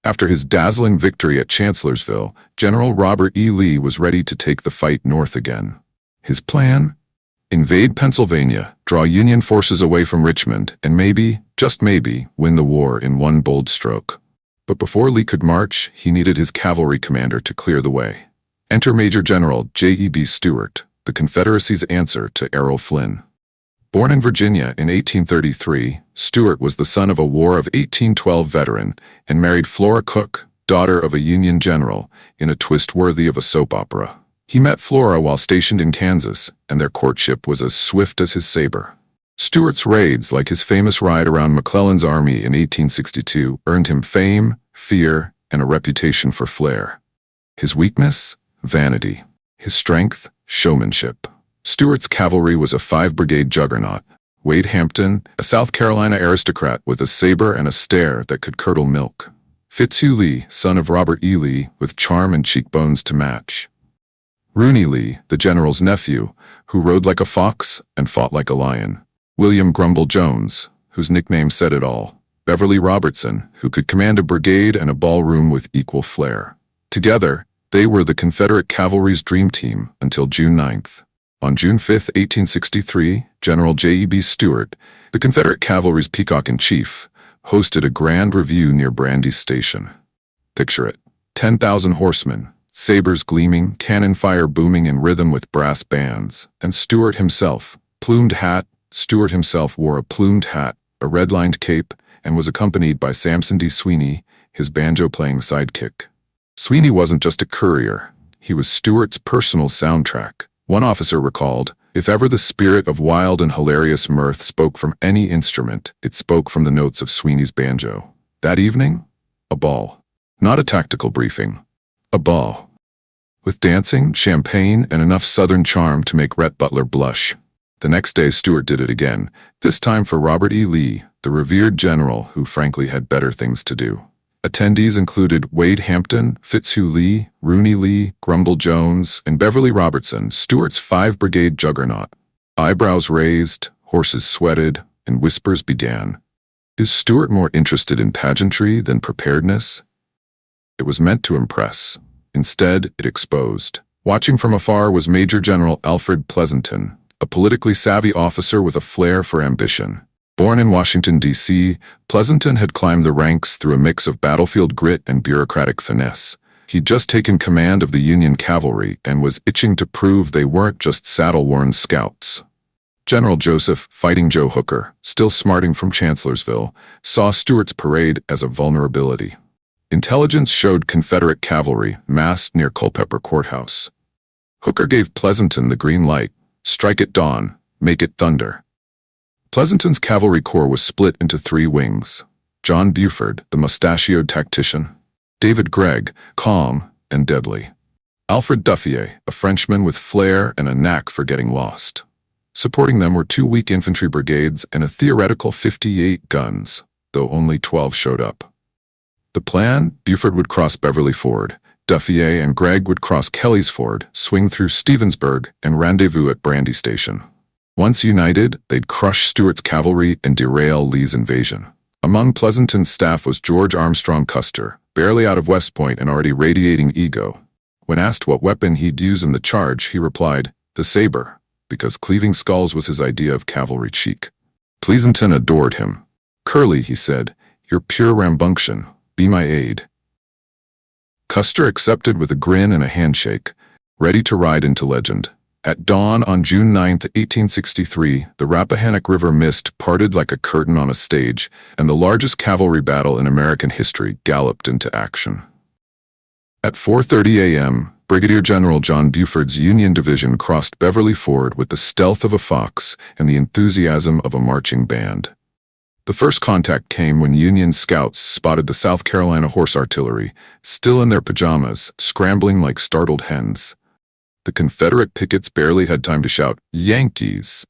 After his dazzling victory at Chancellorsville, General Robert E. Lee was ready to take the fight north again. His plan? Invade Pennsylvania, draw Union forces away from Richmond, and maybe, just maybe, win the war in one bold stroke. But before Lee could march, he needed his cavalry commander to clear the way. Enter Major General J.E.B. Stuart, the Confederacy's answer to Errol Flynn. Born in Virginia in 1833, Stuart was the son of a War of 1812 veteran and married Flora Cook, daughter of a Union general, in a twist worthy of a soap opera. He met Flora while stationed in Kansas, and their courtship was as swift as his saber. Stuart's raids, like his famous ride around McClellan's army in 1862, earned him fame, fear, and a reputation for flair. His weakness? Vanity. His strength? Showmanship. Stuart's cavalry was a 5-brigade juggernaut. Wade Hampton, a South Carolina aristocrat with a saber and a stare that could curdle milk. Fitzhugh Lee, son of Robert E. Lee, with charm and cheekbones to match. Rooney Lee, the general's nephew, who rode like a fox and fought like a lion. William Grumble Jones, whose nickname said it all. Beverly Robertson, who could command a brigade and a ballroom with equal flair. Together, they were the Confederate cavalry's dream team until June 9th. On June 5, 1863, General J.E.B. Stuart, the Confederate cavalry's peacock-in-chief, hosted a grand review near Brandy Station. Picture it. 10,000 horsemen, sabers gleaming, cannon fire booming in rhythm with brass bands, and Stuart himself, plumed hat. Stuart himself wore a plumed hat, a red-lined cape, and was accompanied by Samson D. Sweeney, his banjo-playing sidekick. Sweeney wasn't just a courier. He was Stuart's personal soundtrack. One officer recalled, "If ever the spirit of wild and hilarious mirth spoke from any instrument, it spoke from the notes of Sweeney's banjo." That evening, a ball. Not a tactical briefing. A ball. With dancing, champagne, and enough Southern charm to make Rhett Butler blush. The next day, Stuart did it again, this time for Robert E. Lee, the revered general who frankly had better things to do. Attendees included Wade Hampton, Fitzhugh Lee, Rooney Lee, Grumble Jones, and Beverly Robertson, Stuart's 5-brigade juggernaut. Eyebrows raised, horses sweated, and whispers began. Is Stuart more interested in pageantry than preparedness? It was meant to impress. Instead, it exposed. Watching from afar was Major General Alfred Pleasonton, a politically savvy officer with a flair for ambition. Born in Washington, D.C., Pleasonton had climbed the ranks through a mix of battlefield grit and bureaucratic finesse. He'd just taken command of the Union cavalry and was itching to prove they weren't just saddle-worn scouts. General Joseph Fighting Joe Hooker, still smarting from Chancellorsville, saw Stuart's parade as a vulnerability. Intelligence showed Confederate cavalry massed near Culpeper Courthouse. Hooker gave Pleasonton the green light. Strike at dawn, make it thunder. Pleasonton's cavalry corps was split into 3 wings. John Buford, the mustachioed tactician. David Gregg, calm and deadly. Alfred Duffier, a Frenchman with flair and a knack for getting lost. Supporting them were 2 weak infantry brigades and a theoretical 58 guns, though only 12 showed up. The plan? Buford would cross Beverly Ford. Duffier and Gregg would cross Kelly's Ford, swing through Stevensburg, and rendezvous at Brandy Station. Once united, they'd crush Stuart's cavalry and derail Lee's invasion. Among Pleasonton's staff was George Armstrong Custer, barely out of West Point and already radiating ego. When asked what weapon he'd use in the charge, he replied, "The saber," because cleaving skulls was his idea of cavalry chic. Pleasonton adored him. "Curly," he said, "you're pure rambunctious. Be my aide." Custer accepted with a grin and a handshake, ready to ride into legend. At dawn on June 9, 1863, the Rappahannock River mist parted like a curtain on a stage, and the largest cavalry battle in American history galloped into action. At 4:30 a.m., Brigadier General John Buford's Union Division crossed Beverly Ford with the stealth of a fox and the enthusiasm of a marching band. The first contact came when Union scouts spotted the South Carolina Horse Artillery, still in their pajamas, scrambling like startled hens. The Confederate pickets barely had time to shout, "Yankees!"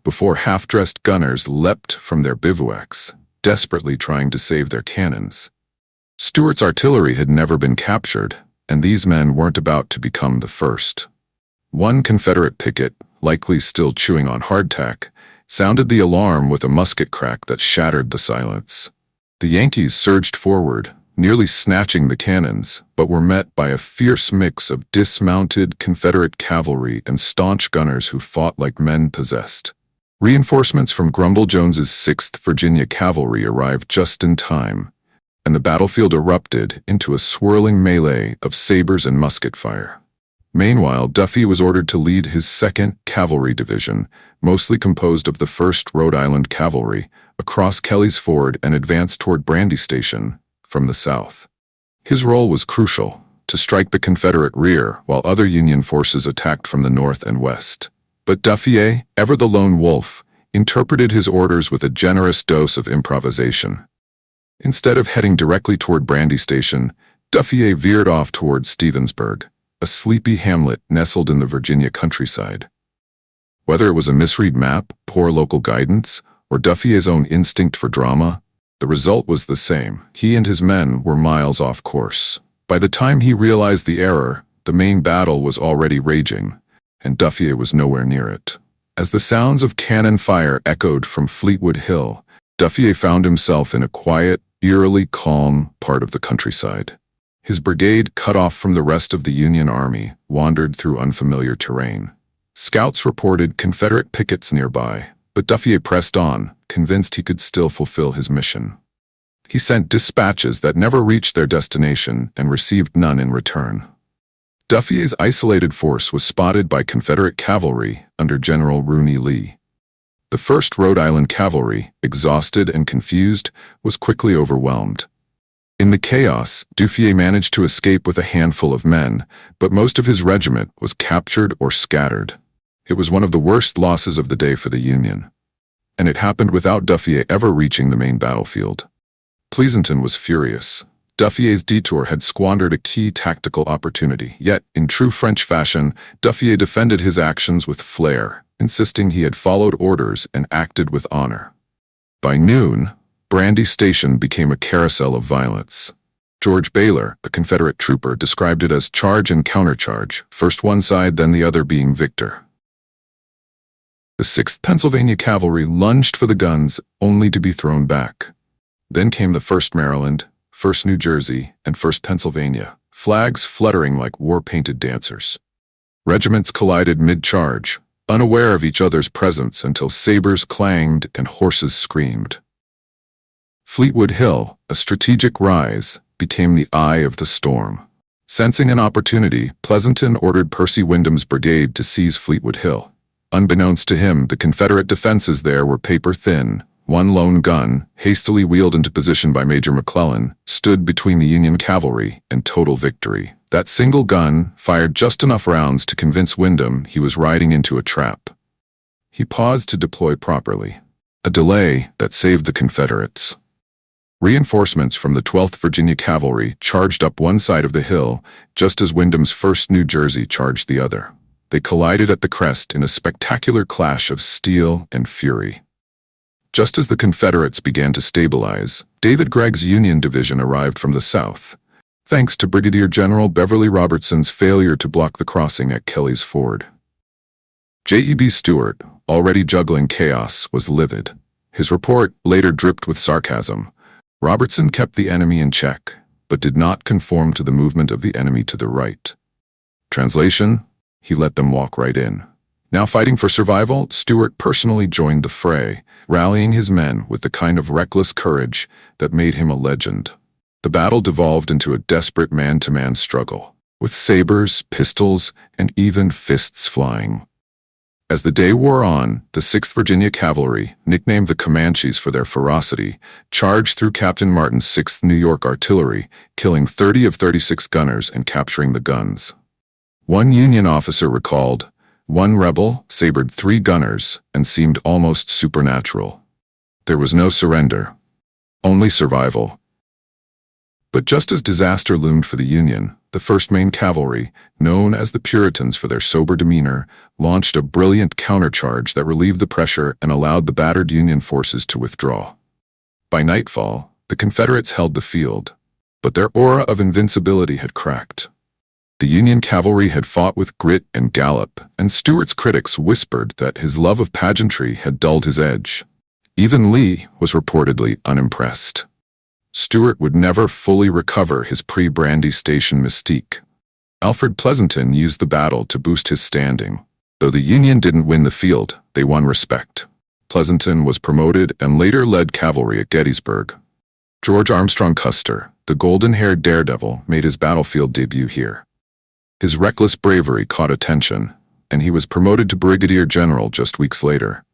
before half-dressed gunners leapt from their bivouacs, desperately trying to save their cannons. Stuart's artillery had never been captured, and these men weren't about to become the first. One Confederate picket, likely still chewing on hardtack, sounded the alarm with a musket crack that shattered the silence. The Yankees surged forward, nearly snatching the cannons, but were met by a fierce mix of dismounted Confederate cavalry and staunch gunners who fought like men possessed. Reinforcements from Grumble Jones's 6th Virginia Cavalry arrived just in time, and the battlefield erupted into a swirling melee of sabers and musket fire. Meanwhile, Duffy was ordered to lead his 2nd Cavalry Division, mostly composed of the 1st Rhode Island Cavalry, across Kelly's Ford and advance toward Brandy Station from the south. His role was crucial, to strike the Confederate rear while other Union forces attacked from the north and west. But Duffy, ever the lone wolf, interpreted his orders with a generous dose of improvisation. Instead of heading directly toward Brandy Station, Duffy veered off toward Stevensburg, a sleepy hamlet nestled in the Virginia countryside. Whether it was a misread map, poor local guidance, or Duffy's own instinct for drama, the result was the same. He and his men were miles off course. By the time he realized the error, the main battle was already raging, and Duffy was nowhere near it. As the sounds of cannon fire echoed from Fleetwood Hill, Duffy found himself in a quiet, eerily calm part of the countryside. His brigade, cut off from the rest of the Union Army, wandered through unfamiliar terrain. Scouts reported Confederate pickets nearby, but Duffy pressed on, convinced he could still fulfill his mission. He sent dispatches that never reached their destination and received none in return. Duffy's isolated force was spotted by Confederate cavalry under General Rooney Lee. The 1st Rhode Island Cavalry, exhausted and confused, was quickly overwhelmed. In the chaos, Duffy managed to escape with a handful of men, but most of his regiment was captured or scattered. It was one of the worst losses of the day for the Union. And it happened without Duffy ever reaching the main battlefield. Pleasanton was furious. Duffy's detour had squandered a key tactical opportunity, yet, in true French fashion, Duffy defended his actions with flair, insisting he had followed orders and acted with honor. By noon, Brandy Station became a carousel of violence. George Baylor, a Confederate trooper, described it as charge and countercharge, first one side then the other being victor. The 6th Pennsylvania Cavalry lunged for the guns, only to be thrown back. Then came the 1st Maryland, 1st New Jersey, and 1st Pennsylvania, flags fluttering like war-painted dancers. Regiments collided mid-charge, unaware of each other's presence until sabers clanged and horses screamed. Fleetwood Hill, a strategic rise, became the eye of the storm. Sensing an opportunity, Pleasanton ordered Percy Wyndham's brigade to seize Fleetwood Hill. Unbeknownst to him, the Confederate defenses there were paper-thin. One lone gun, hastily wheeled into position by Major McClellan, stood between the Union cavalry and total victory. That single gun fired just enough rounds to convince Wyndham he was riding into a trap. He paused to deploy properly, a delay that saved the Confederates. Reinforcements from the 12th Virginia Cavalry charged up one side of the hill, just as Wyndham's 1st New Jersey charged the other. They collided at the crest in a spectacular clash of steel and fury. Just as the Confederates began to stabilize, David Gregg's Union Division arrived from the south, thanks to Brigadier General Beverly Robertson's failure to block the crossing at Kelly's Ford. J.E.B. Stuart, already juggling chaos, was livid. His report later dripped with sarcasm. Robertson kept the enemy in check, but did not conform to the movement of the enemy to the right. Translation: he let them walk right in. Now fighting for survival, Stuart personally joined the fray, rallying his men with the kind of reckless courage that made him a legend. The battle devolved into a desperate man-to-man struggle, with sabers, pistols, and even fists flying. As the day wore on, the 6th Virginia Cavalry, nicknamed the Comanches for their ferocity, charged through Captain Martin's 6th New York Artillery, killing 30 of 36 gunners and capturing the guns. One Union officer recalled, "One rebel sabered 3 gunners and seemed almost supernatural. There was no surrender, only survival." But just as disaster loomed for the Union, the 1st Maine Cavalry, known as the Puritans for their sober demeanor, launched a brilliant countercharge that relieved the pressure and allowed the battered Union forces to withdraw. By nightfall, the Confederates held the field, but their aura of invincibility had cracked. The Union cavalry had fought with grit and gallop, and Stuart's critics whispered that his love of pageantry had dulled his edge. Even Lee was reportedly unimpressed. Stuart would never fully recover his pre-Brandy Station mystique. Alfred Pleasonton used the battle to boost his standing. Though the Union didn't win the field, they won respect. Pleasonton was promoted and later led cavalry at Gettysburg. George Armstrong Custer, the golden-haired daredevil, made his battlefield debut here. His reckless bravery caught attention, and he was promoted to brigadier general just weeks later.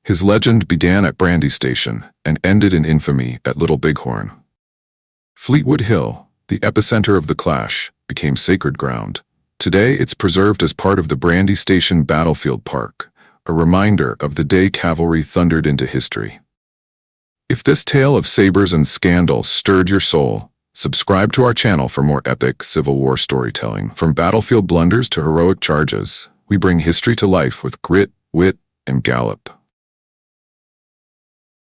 His legend began at Brandy Station and ended in infamy at Little Bighorn. Fleetwood Hill, the epicenter of the clash, became sacred ground. Today it's preserved as part of the Brandy Station Battlefield Park, a reminder of the day cavalry thundered into history. If this tale of sabers and scandal stirred your soul, subscribe to our channel for more epic Civil War storytelling. From battlefield blunders to heroic charges, we bring history to life with grit, wit, and gallop.